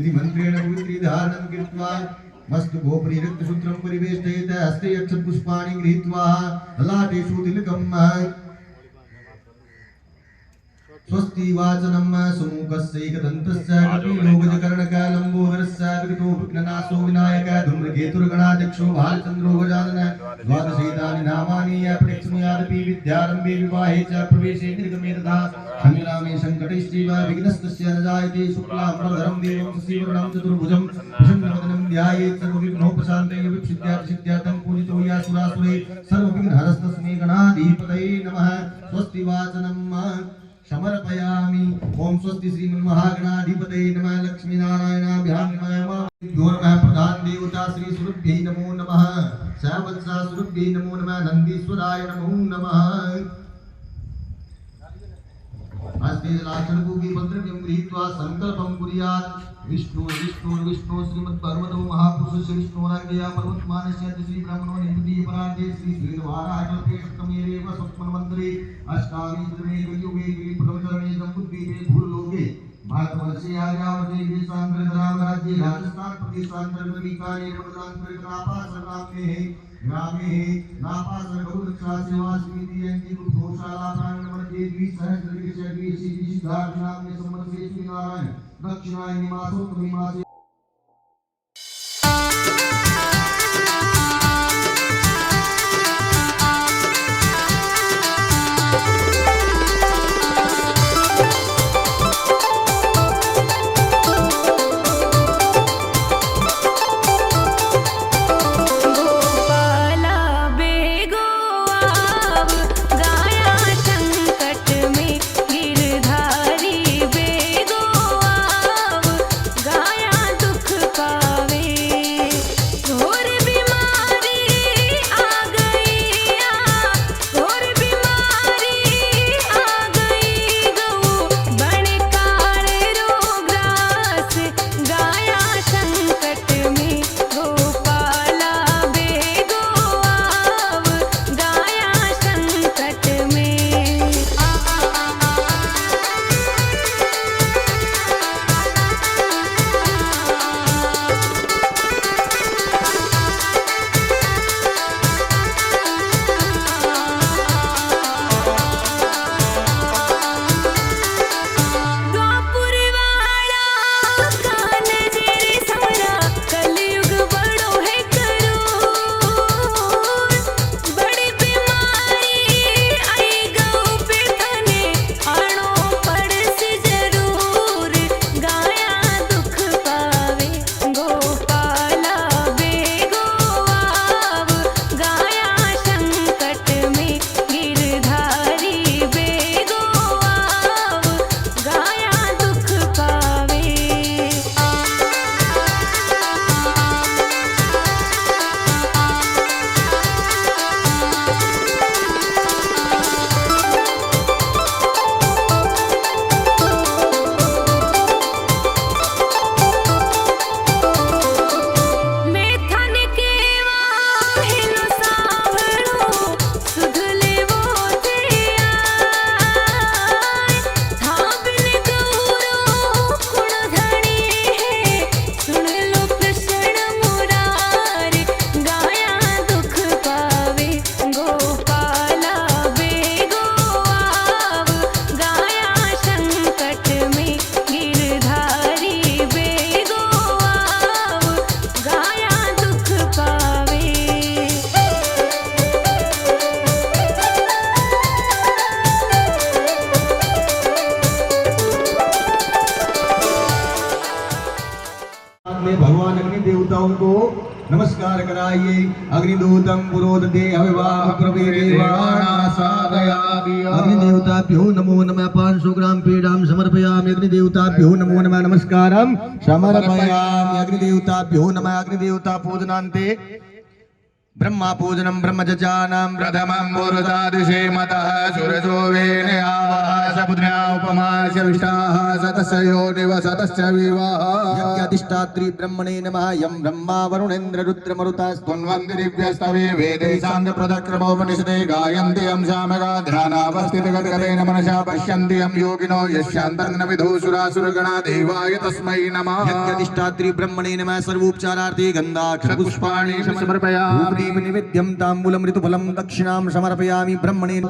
विधिमन्त्रेण पवित्रीधारणं कृत्वा मस्तु गोपरि रक्तसूत्रं परिवेष्टयेत हस्ते अक्षतपुष्पाणि गृहीत्वा ललाटेषु तिलकम् स्वस्ति वाचनम् सुमुखस्यैकदन्तस्य कपिलोगजकर्णकलम्बोदरस्य विगतो विघ्ननाशो विनायक धूम्रकेतुर्गणाध्यक्षो भालचन्द्रो गजानन द्वादशैतानि नामानि अपरिक्ष्मयादपि विद्यारम्भे विवाहे च प्रवेशे निर्गमे तथा संग्रामे सङ्कटैश्चैव विघ्नस्तस्य न जायते शुक्लाम्बरधरं देवं शशिवर्णं चतुर्भुजं प्रसन्नवदनं ध्यायेत् सर्वविघ्नोपशान्तये विक्षिप्त्यार्थसिद्ध्यार्थं पूजितो यासुरासुरे सर्वविघ्नहरस्तस्मै गणाधिपतये नमः। स्वस्ति वाचनम् समर्पयामि। ओम स्वस्ति श्रीमन्महागणाधिपतये नमः। लक्ष्मीनारायणाभ्यां नमः। प्रधान देवता श्री सुरभ्यै नमो नमः। सहवत्सा सुरभ्यै नमो नमः। नंदीश्वराय नमो नमः। हस्ते जलाचलपूगी मंत्रं गृहीत्वा संकल्पं कुर्यात्। विष्णु विष्णु विष्णु श्रीमद्भगवतो महापुरुषस्य विष्णोराज्ञया पर्वतमानस्य श्री ब्रह्मणो निपति परार्धे श्री श्रीधवाराकल्पे सप्तमेरेव सप्तमन्वन्तरे अष्टामी शतमे कलियुगे प्रथमचरणे जम्बुद्वीपे भूलोके भारतवर्षे आर्यावर्ते देशान्तरे रामराज्ये राजस्थान प्रदेशान्तरे मंडलान्तरे नापासरग्रामे ग्रामे नापासर गौरक्षा सेवा समिति यांची गौशाला प्रांगणमध्ये द्विसहस्रनामे संवत्सरे श्रीनारायण दक्षिणायनी मासोत्तरी मासे भगवान अग्नि देवताओं को नमस्कार कराइए। अग्निदूतम पुरोदते अविवाह प्रवेदेवानासादयामि। अग्नि देवताभ्यो नमो नमः। 500 ग्राम पेड़ां समर्पयामि। अग्नि देवताभ्यो नमो नमः। नमस्कारं समर्पयामि। अग्नि देवताभ्यो नमः। अग्नि देवता पूजनान्ते ब्रह्मा पूजनम ब्रह्मजजानां प्रथमं मुरुदादिशे मतः सुरजो वेन आवास पुत्र्या उपमास्य विष्टाः सतस्य योनिव सतस्य विवाह। यज्ञाधिष्ठात्री ब्रह्मणे नमः यं ब्रह्मा वरुणेन्द्र रुद्रमरुतास्तुन्वन्ति दिव्यस्तवे वेदे साङ्गप्रदक्रमोपनिषदे गायन्ति यं सामगा ध्यानावस्थितगतगतेन मनसा पश्यन्ति यं योगिनो यस्यान्तर्न विधौ सुरासुरगणा देवाय तस्मै नमः यज्ञाधिष्ठात्री ब्रह्मणे नमः सर्वोपचारार्थे गन्धाक्षरपुष्पाणि समर्पयामि धूपदीप निवेद्यं ताम्बूलं ऋतुफलं दक्षिणां समर्पयामि ब्रह्मणे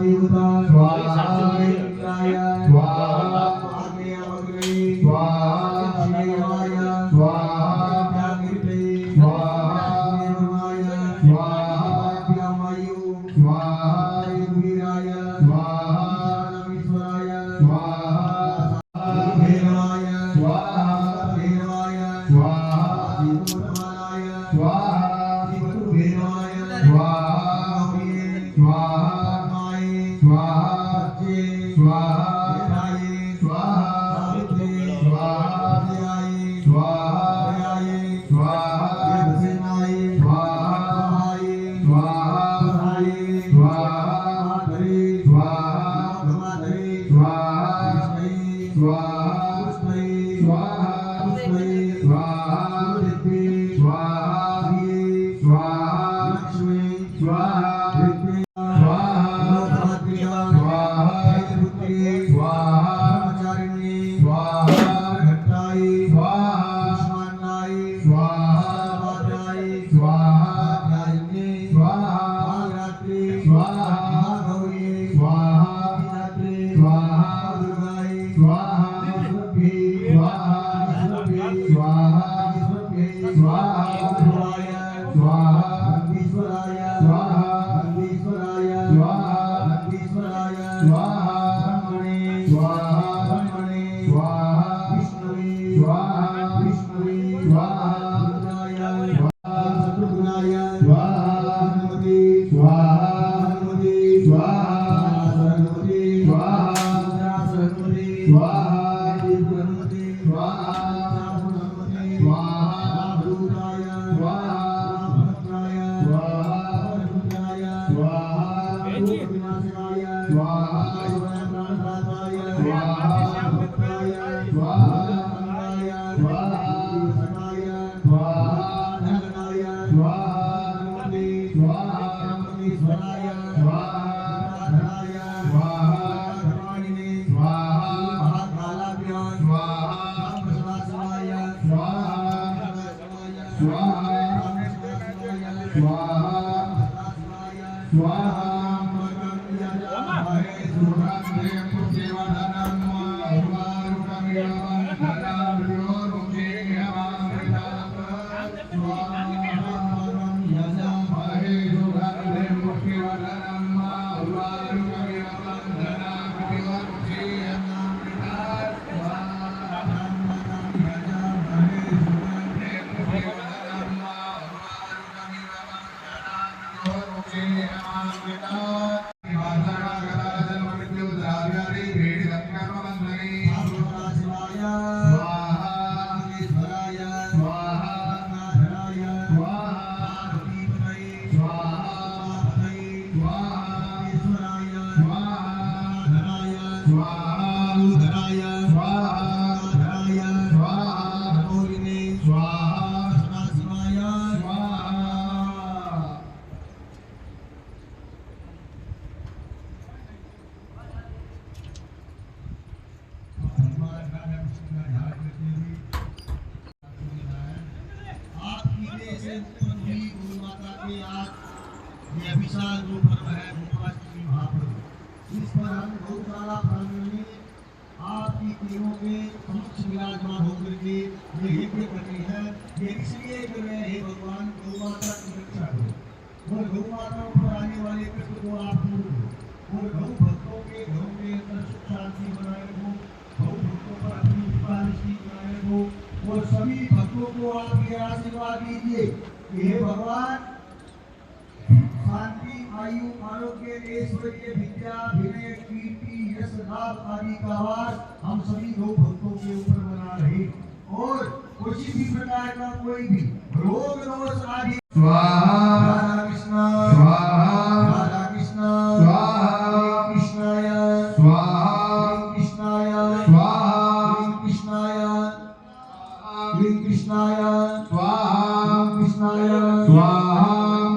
कृष्णाय स्वाहा कृष्णाय स्वाहा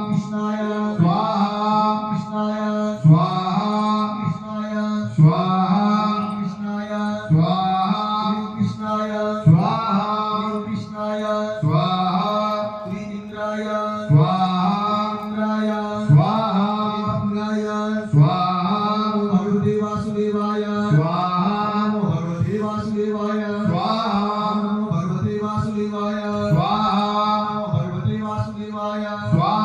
कृष्णाय स्वाहा कृष्णाय स्वाहा कृष्णाय स्वाहा कृष्णाय स्वाहा कृष्णाय स्वाहा कृष्णाय स्वाहा श्रीनिन्द्राय स्वाहा इंद्राय स्वाहा इंद्राय स्वाहा भगवते वासुदेवाय स्वाहा भगवते वासुदेवाय स्वाहा भगवते वासुदेवाय स्वाहा भगवते वासुदेवाय स्वाहा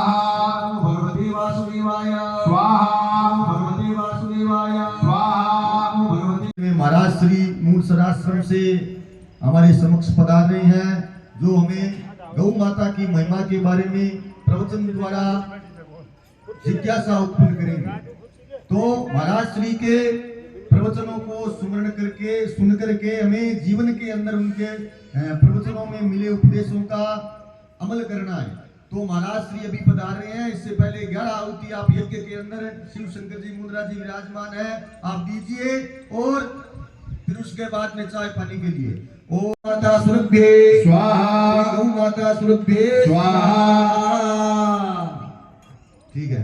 भगवते वासुदेवाय स्वाहा भगवते वासुदेवाय स्वाहा भगवते। महाराज श्री मूल सदाश्रम से हमारे समक्ष पधार रहे हैं, जो हमें गौ माता की महिमा के बारे में प्रवचन द्वारा जिज्ञासा उत्पन्न करेंगे। तो महाराज श्री के प्रवचनों को सुमरण करके सुन करके हमें जीवन के अंदर उनके प्रवचनों में मिले उपदेशों का अमल करना है। तो महाराज श्री अभी पधार रहे हैं। इससे पहले 11 आहुति आप यज्ञ के अंदर शिव शंकर जी मुद्रा जी विराजमान है, आप दीजिए और फिर उसके बाद में चाय पानी के लिए ओम माता सुरभ्ये स्वाहा गौ माता सुरभ्ये स्वाहा। ठीक है।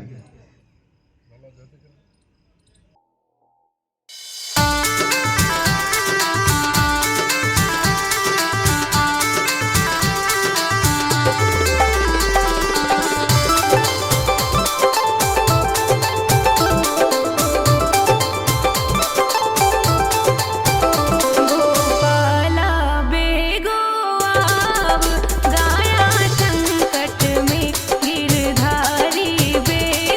गोपाला बेगो आव गाया संकट में गिरधारी बेगो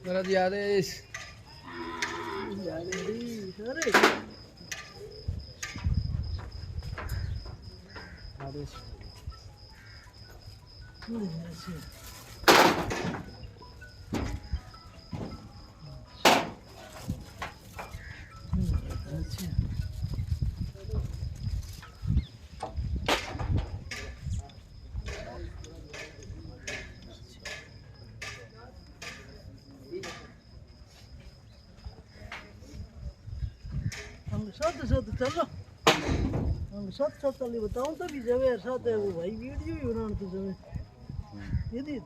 Berat Yaris. Yaris. साथ साथ चलो हम साथ साथ चल बताऊं तो भी जवे साथ है वो भाई वीडियो भी बनाने तो जवे ये दे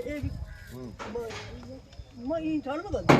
ए मैं ये छोड़ बता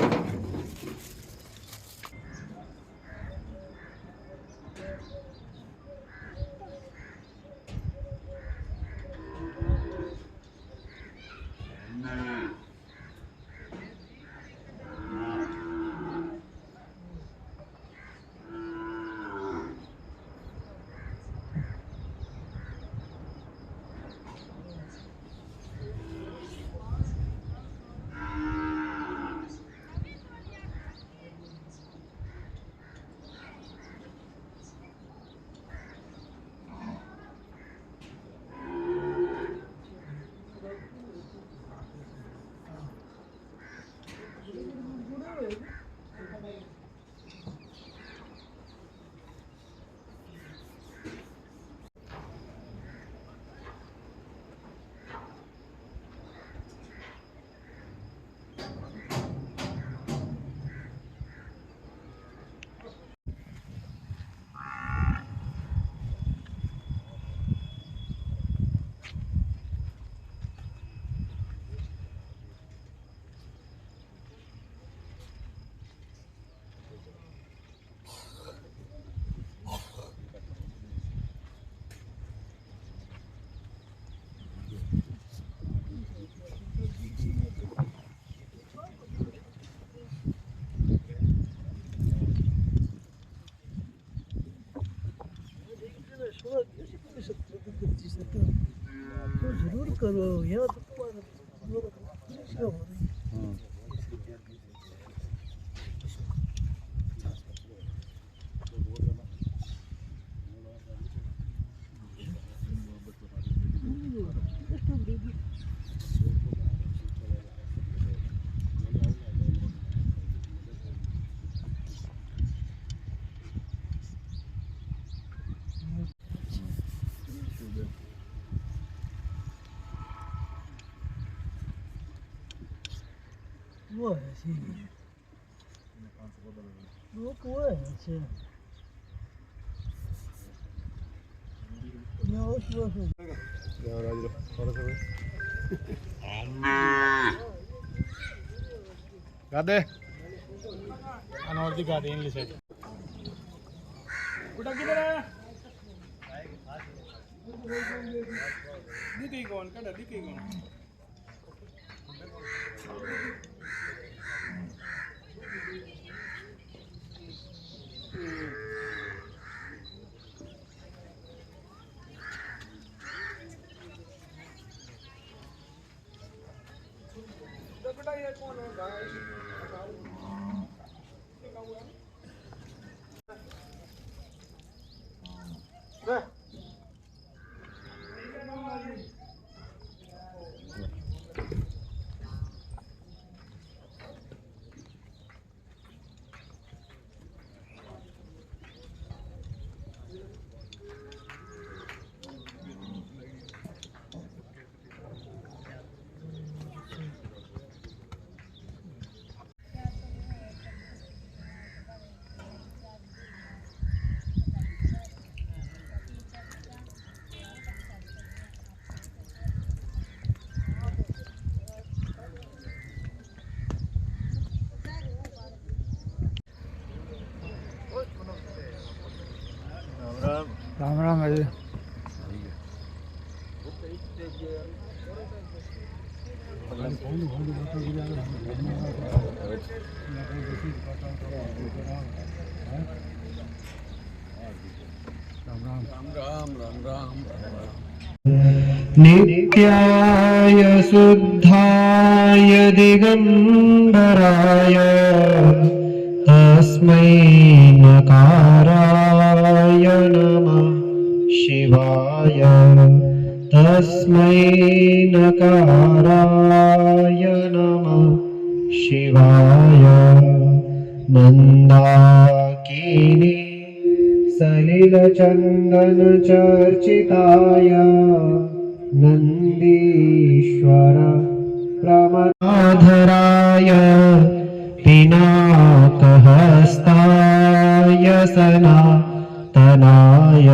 तो जरूर करो यहाँ तो तुम्हारा हो रही वो है सी वो है अच्छा ये उस Gade. Anor di gade English है. उठा किधर है? दिखे कौन कड़ा दिखे कौन? राम राम है राम राम राम राम राम राम नित्याय शुद्धाय दिगंबराय तस्मै नकाराय नमः शिवाय तस्मै नकाराय नमः शिवाय मंदाकिनी सलिलचंदन चर्चिताय नंदीश्वर प्रमदाधराय पिनाकहस्ताय सनातनाय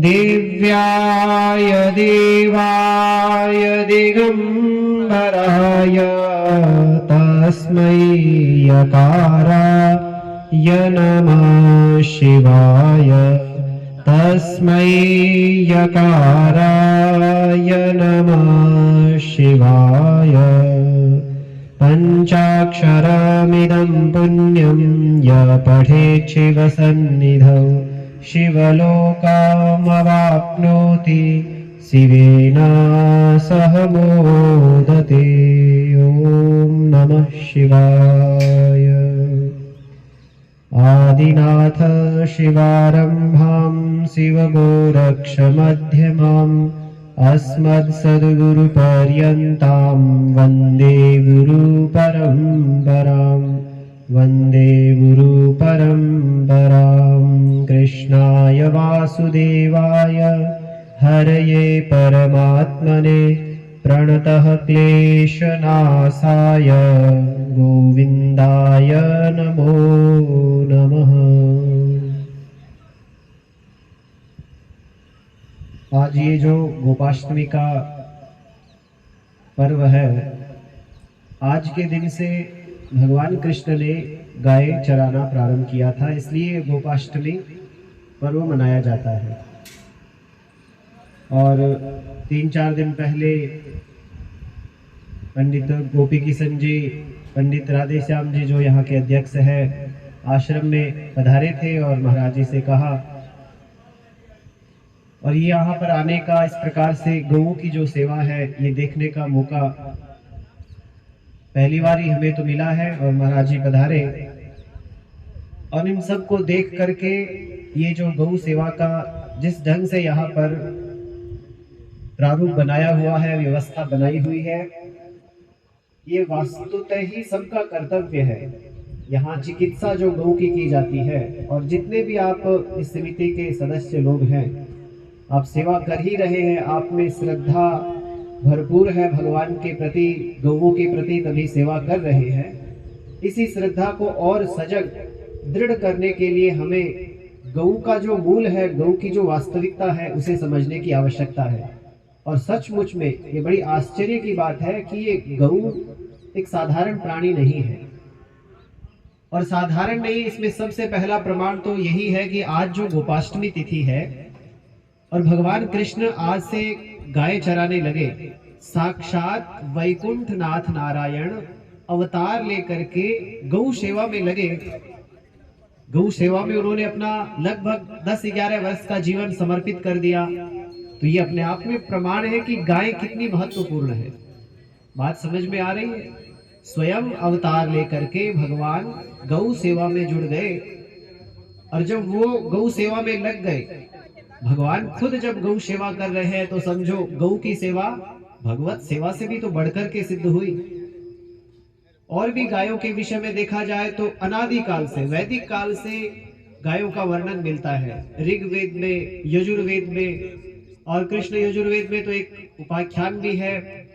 दिव्याय देवाय दिगंबराय तस्मै यकाराय नमः शिवाय तस्मै यकाराय नमः शिवाय पंचाक्षरमिदं पुण्यं य पठेत् शिवसन्निधौ शिवलोकमवाप्नोति शिवेन सह मोदते। ॐ नमः शिवाय। आदिनाथ शिवारम्भां शिवगोरक्षमध्यमाम् अस्मत्सद्गुरुपर्यन्तां वन्दे गुरुपरम्पराम् वन्दे गुरुपरम्पराम्। कृष्णाय वासुदेवाय हरये परमात्मने प्रणतः क्लेशनाशाय गोविन्दाय नमो नमः। आज ये जो गोपाष्टमी का पर्व है, आज के दिन से भगवान कृष्ण ने गाय चराना प्रारंभ किया था, इसलिए गोपाष्टमी पर्व मनाया जाता है। और 3-4 दिन पहले पंडित गोपी किशन जी, पंडित राधेश्याम जी जो यहाँ के अध्यक्ष हैं, आश्रम में पधारे थे और महाराज जी से कहा, और ये यहाँ पर आने का, इस प्रकार से गौओं की जो सेवा है ये देखने का मौका पहली बार ही हमें तो मिला है। और महाराज जी पधारे और इन सब को देख करके ये जो गौ सेवा का जिस ढंग से यहाँ पर प्रारूप बनाया हुआ है, व्यवस्था बनाई हुई है, ये वास्तुतः ही सबका कर्तव्य है। यहाँ चिकित्सा जो गौ की जाती है, और जितने भी आप इस समिति के सदस्य लोग हैं, आप सेवा कर ही रहे हैं, आप में श्रद्धा भरपूर है भगवान के प्रति, गौओं के प्रति, तभी सेवा कर रहे हैं। इसी श्रद्धा को और सजग दृढ़ करने के लिए हमें गौ का जो मूल है, गौ की जो वास्तविकता है, उसे समझने की आवश्यकता है। और सचमुच में ये बड़ी आश्चर्य की बात है कि ये गौ एक साधारण प्राणी नहीं है। और साधारण नहीं, इसमें सबसे पहला प्रमाण तो यही है कि आज जो गोपाष्टमी तिथि है और भगवान कृष्ण आज से गाय चराने लगे, साक्षात वैकुंठ नाथ नारायण अवतार लेकर के गौ सेवा में लगे। गौ सेवा में उन्होंने अपना लगभग 10-11 वर्ष का जीवन समर्पित कर दिया। तो ये अपने आप में प्रमाण है कि गाय कितनी महत्वपूर्ण है। बात समझ में आ रही है? स्वयं अवतार लेकर के भगवान गौ सेवा में जुड़ गए, और जब वो गौ सेवा में लग गए, भगवान खुद जब गौ सेवा कर रहे हैं, तो समझो गौ की सेवा भगवत सेवा से भी तो बढ़कर के सिद्ध हुई। और भी गायों के विषय में देखा जाए तो अनादि काल से, वैदिक काल से गायों का वर्णन मिलता है। ऋग्वेद में, यजुर्वेद में, और कृष्ण यजुर्वेद में तो एक उपाख्यान भी है।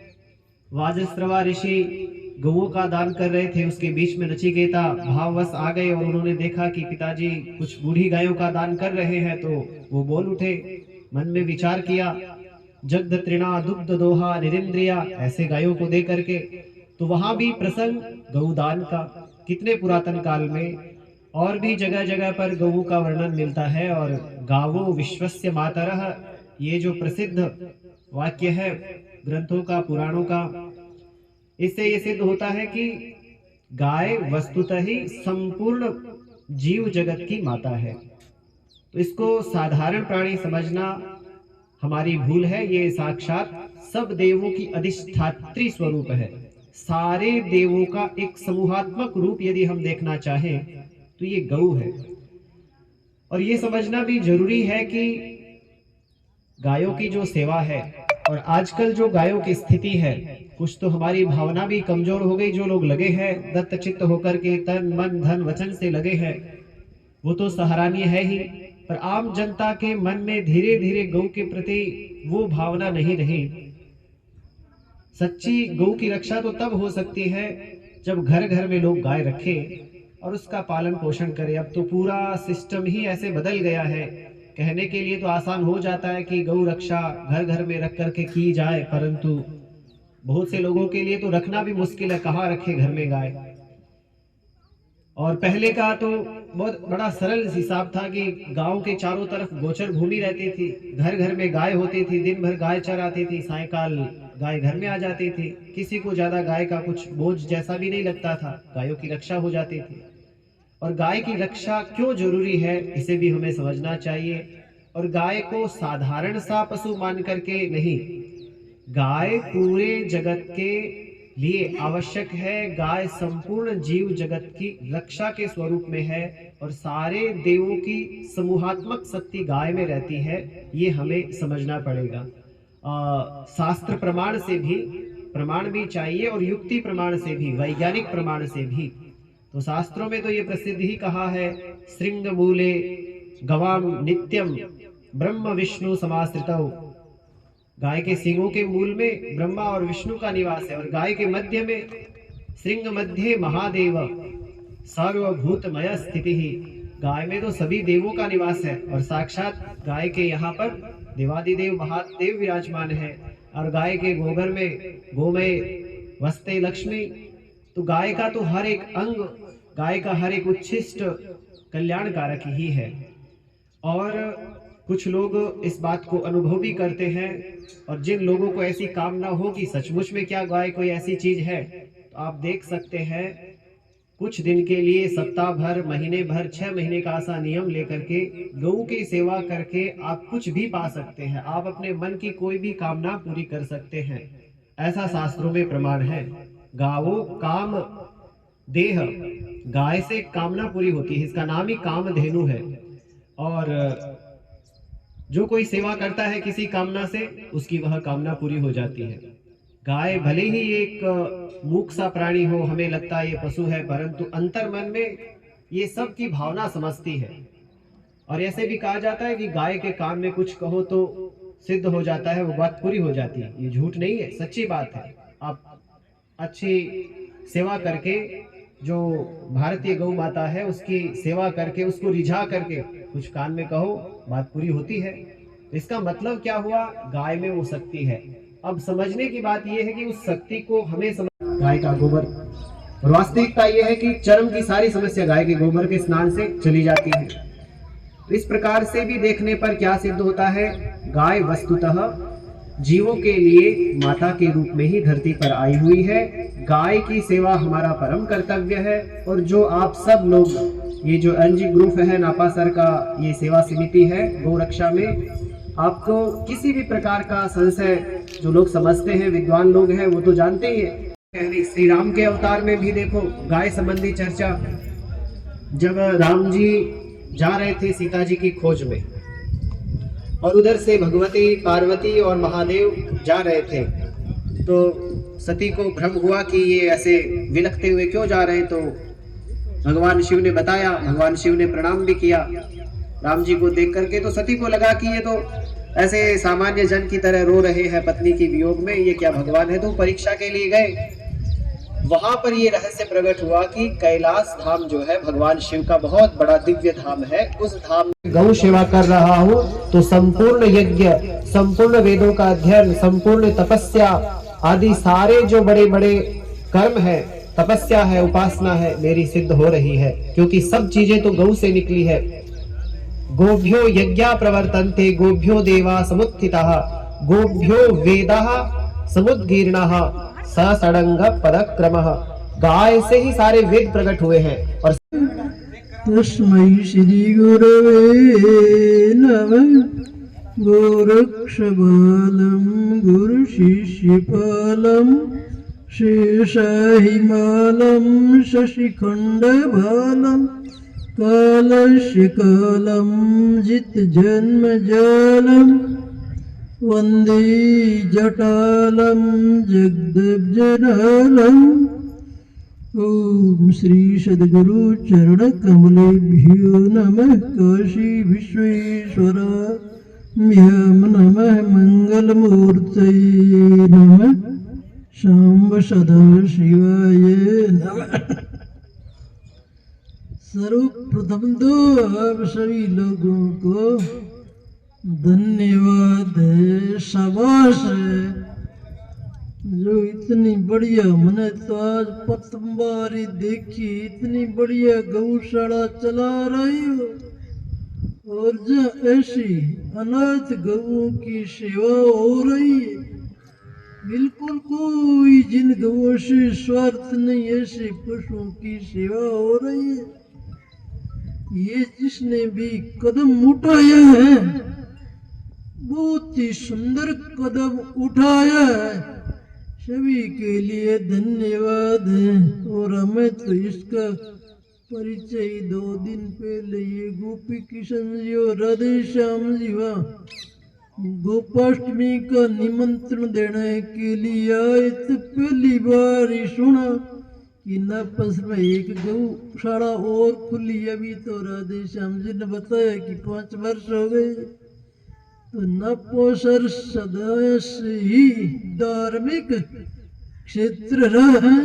वाजस्त्रवा ऋषि गौओं का दान कर रहे थे, उसके बीच में नचिकेता भाववश आ गए और उन्होंने देखा कि पिताजी कुछ बूढ़ी गायों का दान कर रहे हैं, तो वो बोल उठे, मन में विचार किया, जग्ध तृणा दुग्ध दोहा निरिंद्रिया, ऐसे गायों को दे करके। तो वहां भी प्रसंग गौदान का कितने पुरातन काल में और भी जगह जगह पर गौ का वर्णन मिलता है। और गावो विश्वस्य मातरः, ये जो प्रसिद्ध वाक्य है ग्रंथों का, पुराणों का, इससे ये सिद्ध होता है कि गाय वस्तुतः ही संपूर्ण जीव जगत की माता है। तो इसको साधारण प्राणी समझना हमारी भूल है। ये साक्षात सब देवों की अधिष्ठात्री स्वरूप है। सारे देवों का एक समूहात्मक रूप यदि हम देखना चाहें तो ये गौ है। और ये समझना भी जरूरी है कि गायों की जो सेवा है और आजकल जो गायों की स्थिति है, कुछ तो हमारी भावना भी कमजोर हो गई। जो लोग लगे हैं दत्तचित्त होकर के तन मन धन वचन से लगे हैं, वो तो सराहनीय है ही, पर आम जनता के मन में धीरे धीरे गौ के प्रति वो भावना नहीं रही। सच्ची गौ की रक्षा तो तब हो सकती है जब घर घर में लोग गाय रखें और उसका पालन पोषण करें। अब तो पूरा सिस्टम ही ऐसे बदल गया है। कहने के लिए तो आसान हो जाता है कि गौ रक्षा घर घर में रख करके की जाए, परंतु बहुत से लोगों के लिए तो रखना भी मुश्किल है। कहाँ रखे घर में गाय। और पहले का तो बहुत बड़ा सरल हिसाब था कि गांव के चारों तरफ गोचर भूमि रहती थी, घर घर में गाय होती थी, दिन भर गाय चराती थी, सायंकाल गाय घर में आ जाती थी। किसी को ज्यादा गाय का कुछ बोझ जैसा भी नहीं लगता था, गायों की रक्षा हो जाती थी। और गाय की रक्षा क्यों जरूरी है इसे भी हमें समझना चाहिए। और गाय को साधारण सा पशु मान करके नहीं, गाय पूरे जगत के लिए आवश्यक है। गाय संपूर्ण जीव जगत की रक्षा के स्वरूप में है और सारे देवों की समूहात्मक शक्ति गाय में रहती है। ये हमें समझना पड़ेगा। शास्त्र प्रमाण से भी प्रमाण भी चाहिए और युक्ति प्रमाण से भी, वैज्ञानिक प्रमाण से भी। तो शास्त्रों में तो ये प्रसिद्ध ही कहा है, श्रृंग मूले गवाम नित्यम ब्रह्म विष्णु समाश्रितौ। गाय के सिंगों के मूल में ब्रह्मा और विष्णु का निवास है और गाय के मध्य में श्रृंग मध्य महादेव सर्वभूतमय स्थिति ही। गाय में तो सभी देवों का निवास है और साक्षात गाय के यहाँ पर देवादिदेव महादेव विराजमान है। और गाय के गोबर में गोमय वस्ते लक्ष्मी। तो गाय का तो हर एक अंग, गाय का हर एक उच्छिष्ट कल्याणकारक ही है। और कुछ लोग इस बात को अनुभव भी करते हैं। और जिन लोगों को ऐसी कामना हो कि सचमुच में क्या गाय कोई ऐसी चीज है, तो आप देख सकते हैं कुछ दिन के लिए, सप्ताह भर, महीने भर, 6 महीने का ऐसा नियम लेकर के गौ की सेवा करके आप कुछ भी पा सकते हैं। आप अपने मन की कोई भी कामना पूरी कर सकते हैं, ऐसा शास्त्रों में प्रमाण है। गावो काम देह, गाय से कामना पूरी होती है, इसका नाम ही कामधेनु है। और जो कोई सेवा करता है किसी कामना से, उसकी वह कामना पूरी हो जाती है। गाय भले ही एक मूक सा प्राणी हो, हमें लगता है ये पशु है, परंतु अंतर मन में ये सब की भावना समझती है। और ऐसे भी कहा जाता है कि गाय के कान में कुछ कहो तो सिद्ध हो जाता है, वो बात पूरी हो जाती है। ये झूठ नहीं है, सच्ची बात है। आप अच्छी सेवा करके, जो भारतीय गौ माता है उसकी सेवा करके, उसको रिझा करके कुछ कान में कहो, बात पूरी होती है। तो इसका मतलब क्या हुआ, गाय में वो शक्ति है। अब समझने की बात यह है कि उस शक्ति को हमें समझ। गाय का गोबर, और वास्तविकता यह है कि चर्म की सारी समस्या गाय के गोबर के स्नान से चली जाती है। तो इस प्रकार से भी देखने पर क्या सिद्ध होता है, गाय वस्तुतः जीवों के लिए माता के रूप में ही धरती पर आई हुई है। गाय की सेवा हमारा परम कर्तव्य है। और जो आप सब लोग, ये जो एनजी ग्रुप है, नापासर का ये सेवा समिति है गौ रक्षा में, आपको किसी भी प्रकार का संशय, जो लोग समझते हैं, विद्वान लोग हैं, वो तो जानते ही है। श्री राम के अवतार में भी देखो गाय संबंधी चर्चा। जब राम जी जा रहे थे सीता जी की खोज में, और उधर से भगवती पार्वती और महादेव जा रहे थे, तो सती को भ्रम हुआ कि ये ऐसे विलखते हुए क्यों जा रहे हैं। तो भगवान शिव ने बताया, भगवान शिव ने प्रणाम भी किया राम जी को देख करके। तो सती को लगा कि ये तो ऐसे सामान्य जन की तरह रो रहे हैं पत्नी की वियोग में, ये क्या भगवान है। तो परीक्षा के लिए गए, वहां पर ये रहस्य प्रकट हुआ कि कैलाश धाम जो है भगवान शिव का बहुत बड़ा दिव्य धाम है। उस धाम में गौ सेवा कर रहा हूँ तो संपूर्ण यज्ञ, संपूर्ण वेदों का अध्ययन, संपूर्ण तपस्या आदि सारे जो बड़े बड़े कर्म है, तपस्या है, उपासना है, मेरी सिद्ध हो रही है, क्योंकि सब चीजें तो गौ से निकली है। गोभ्यो यज्ञा प्रवर्तन्ते गोभ्यो देवा समुत्थिताः गोभ्यो वेदाः समुद्गीर्णाः ससडंग पदक्रमः। गाय से ही सारे वेद प्रकट हुए हैं। और तस्मै श्री गुरवे नमः। गोरक्षबालं गुरुशिष्यपालं शेषहिमालं शशिखण्डबालं कालस्य कालं जितजन्मजालं वन्दे जटालं जगदब्जनालम् ओम श्री सद्गुरु चरण कमलेभ्यो नमः काशी विश्वेश्वराभ्यां नमः मंगलमूर्तये नमः शाम्ब सदाशिवाय नमः। सर्वप्रथम तो आप सभी लोगों को धन्यवाद है, शाबाश है, जो इतनी बढ़िया, मैंने तो आज प्रथम बार ही देखी, इतनी बढ़िया गौशाला चला रही हो और जो ऐसी अनाथ गौओं की सेवा हो रही है, बिल्कुल कोई जिन गौओं से स्वार्थ नहीं, ऐसे पशुओं की सेवा हो रही है। ये जिसने भी कदम उठाया है बहुत ही सुंदर कदम उठाया है, सभी के लिए धन्यवाद है। और हमें तो इसका परिचय 2 दिन पहले ये गोपी किशन जी और राधे श्याम जी वहाँ गोपाष्टमी का निमंत्रण देने के लिए आए तो पहली बार ही सुना कि नापस में एक गौशाला और खुली। अभी तो राधे श्याम जी ने बताया कि 5 वर्ष हो गए। तो नपोसर सदा से ही धार्मिक क्षेत्र रहा है,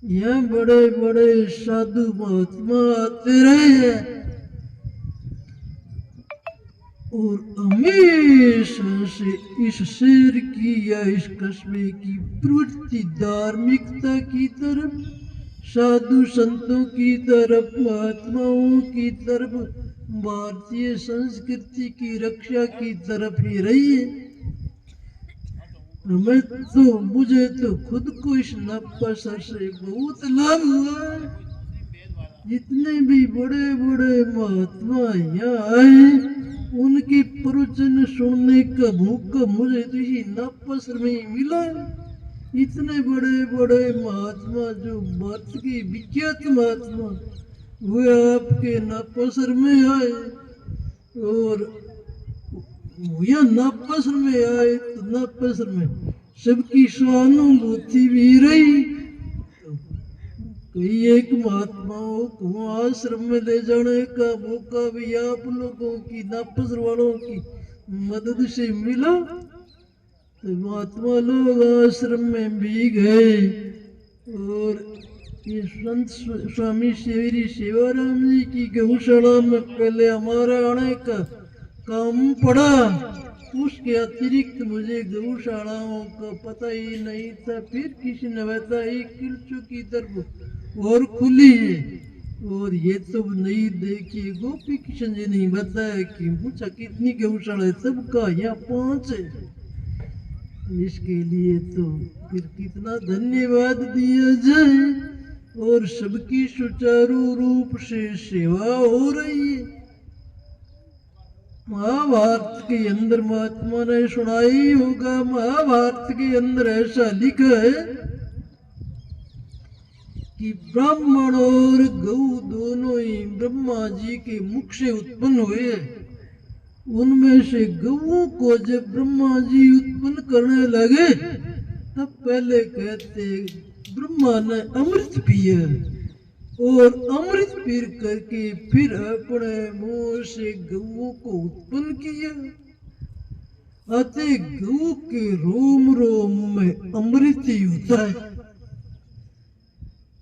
यहाँ बड़े बड़े साधु महात्मा आते रहे हैं और हमेशा से इस शहर की या इस कस्बे की प्रवृत्ति धार्मिकता की तरफ, साधु संतों की तरफ, महात्माओं की तरफ, भारतीय संस्कृति की रक्षा की तरफ ही रही है। मुझे तो खुद को इस नपसर से बहुत लाभ हुआ है। जितने भी बड़े बड़े महात्मा यहाँ आए उनकी प्रवचन सुनने का मौका मुझे तो इसी नपसर में ही मिला। इतने बड़े बड़े महात्मा जो भारत के विख्यात महात्मा वे आपके नपसर में आए और यह नपसर में आए तो नपसर में सबकी सहानुभूति भी रही। कई एक महात्माओं को आश्रम में ले जाने का मौका भी आप लोगों की नपसर वालों की मदद से मिला। तो महात्मा लोग आश्रम में भी गए और ये संत स्वामी श्री सेवाराम जी की गौशाला में पहले हमारा आने का काम पड़ा। उसके अतिरिक्त मुझे गौशालाओं का पता ही नहीं था। फिर किसी ने बताया किलचू की तरफ और खुली है और ये तो नहीं देखी। गोपी किशन जी ने बताया कि पूछा कितनी गौशाला है, सबका यहाँ 5 है। इसके लिए तो फिर कितना धन्यवाद दिया जाए और सबकी सुचारू रूप से सेवा हो रही है। महाभारत के अंदर महात्मा ने सुनाई होगा, महाभारत के अंदर ऐसा लिखा है कि ब्राह्मण और गौ दोनों ही ब्रह्मा जी के मुख से उत्पन्न हुए। उनमें से गौओं को जब ब्रह्मा जी उत्पन्न करने लगे तब पहले कहते ब्रह्मा ने अमृत पिया और अमृत पी करके फिर अपने मुंह से गऊ को उत्पन्न किया। अतः गऊ के रोम रोम में अमृत ही होता है।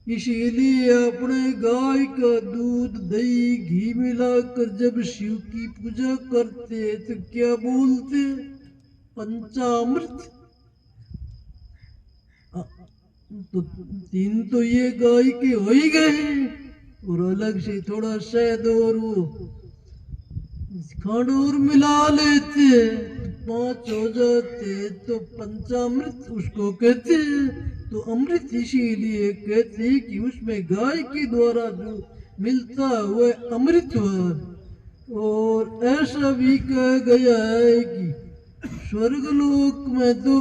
इसीलिए अपने गाय का दूध दही घी मिलाकर जब शिव की पूजा करते तो क्या बोलते? पंचामृत। तो 3 तो ये गाय के हो ही गए और अलग से थोड़ा शहद और वो खंड और मिला लेते 5 हो जाते तो पंचामृत उसको कहते हैं। तो अमृत इसीलिए कहते हैं कि उसमें गाय के द्वारा जो मिलता है वह अमृत हुआ और ऐसा भी कहा गया है कि स्वर्गलोक में तो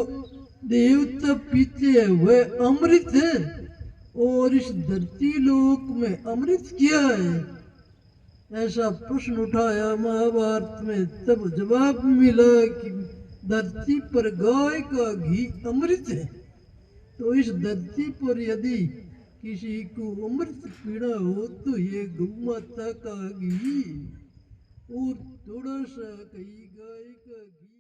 देवता पीते हुए अमृत है और इस धरती लोक में अमृत क्या है? ऐसा प्रश्न उठाया महाभारत में, तब जवाब मिला कि धरती पर गाय का घी अमृत है। तो इस धरती पर यदि किसी को अमृत पीना हो तो ये गौ माता का घी और थोड़ा सा कहीं गाय का घी।